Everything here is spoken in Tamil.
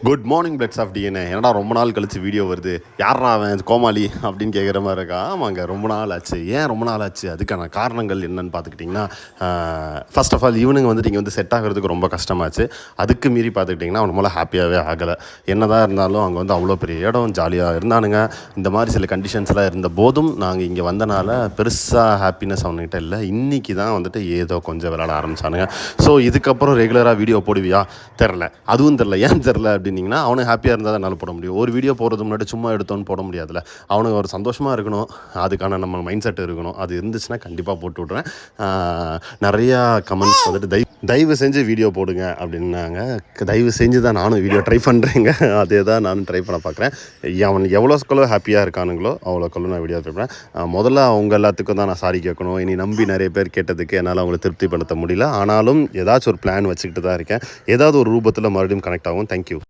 Good morning bloods of DNA. என்னடா ரொம்ப நாள் கழிச்சு வீடியோ வருது, யாரா அவன் கோமாளி அப்படின்னு கேட்குற மாதிரி இருக்கா. ஆமாங்க, ரொம்ப நாள் ஆச்சு. ஏன் ரொம்ப நாள் ஆச்சு? அதுக்கான காரணங்கள் என்னன்னு பார்த்துக்கிட்டிங்கன்னா, ஃபர்ஸ்ட் ஆஃப் ஆல் இவனுங்க வந்துட்டு இங்கே வந்து செட் ஆகிறதுக்கு ரொம்ப கஷ்டமாச்சு. அதுக்கு மீறி பார்த்துக்கிட்டிங்கன்னா அவன் மேலே ஹாப்பியாகவே ஆகலை. என்னதான் இருந்தாலும் அங்கே வந்து அவ்வளோ பெரிய இடம், ஜாலியாக இருந்தானுங்க. இந்த மாதிரி சில கண்டிஷன்ஸ்லாம் இருந்த போதும் நாங்கள் இங்கே வந்தனால பெருசாக ஹாப்பினஸ் அவனுக்கிட்ட இல்லை. இன்றைக்கி தான் வந்துட்டு ஏதோ கொஞ்சம் விளையாட ஆரம்பித்தானுங்க. ஸோ இதுக்கப்புறம் ரெகுலராக வீடியோ போடுவியா தெரில, அதுவும் தெரில. ஏன் தெரில அப்படின்னிங்கன்னா, அவனுக்கு ஹாப்பியாக இருந்தால் தான் என்னால் போட முடியும். ஒரு வீடியோ போடுறது முன்னாடி சும்மா எடுத்தோன்னு போட முடியாதுல்ல. அவனுக்கு ஒரு சந்தோஷமாக இருக்கணும், அதுக்கான நம்ம மைண்ட் செட் இருக்கணும். அது இருந்துச்சுன்னா கண்டிப்பாக போட்டு விட்றேன். நிறையா கமெண்ட்ஸ் வந்துட்டு தயவு செஞ்சு வீடியோ போடுங்க அப்படின்னாங்க. தயவு செஞ்சு தான் நானும் வீடியோ ட்ரை பண்ணுறேங்க. அதே தான் நானும் ட்ரை பண்ண பார்க்குறேன். அவன் எவ்வளோஸ்கொள்ள ஹாப்பியாக இருக்கானுங்களோ அவ்வளோக்கொள்ள நான் வீடியோ ட்ரை பண்ணேன். முதல்ல அவங்க எல்லாத்துக்கும் தான் நான் சாரி கேட்கணும். இனி நம்பி நிறைய பேர் கேட்டதுக்கு என்னால் அவங்களை திருப்திப்படுத்த முடியல. ஆனாலும் ஏதாச்சும் ஒரு பிளான் வச்சுக்கிட்டு தான் இருக்கேன். ஏதாவது ஒரு ரூபத்தில் மறுபடியும் கனெக்ட் ஆகும். தேங்க்யூ.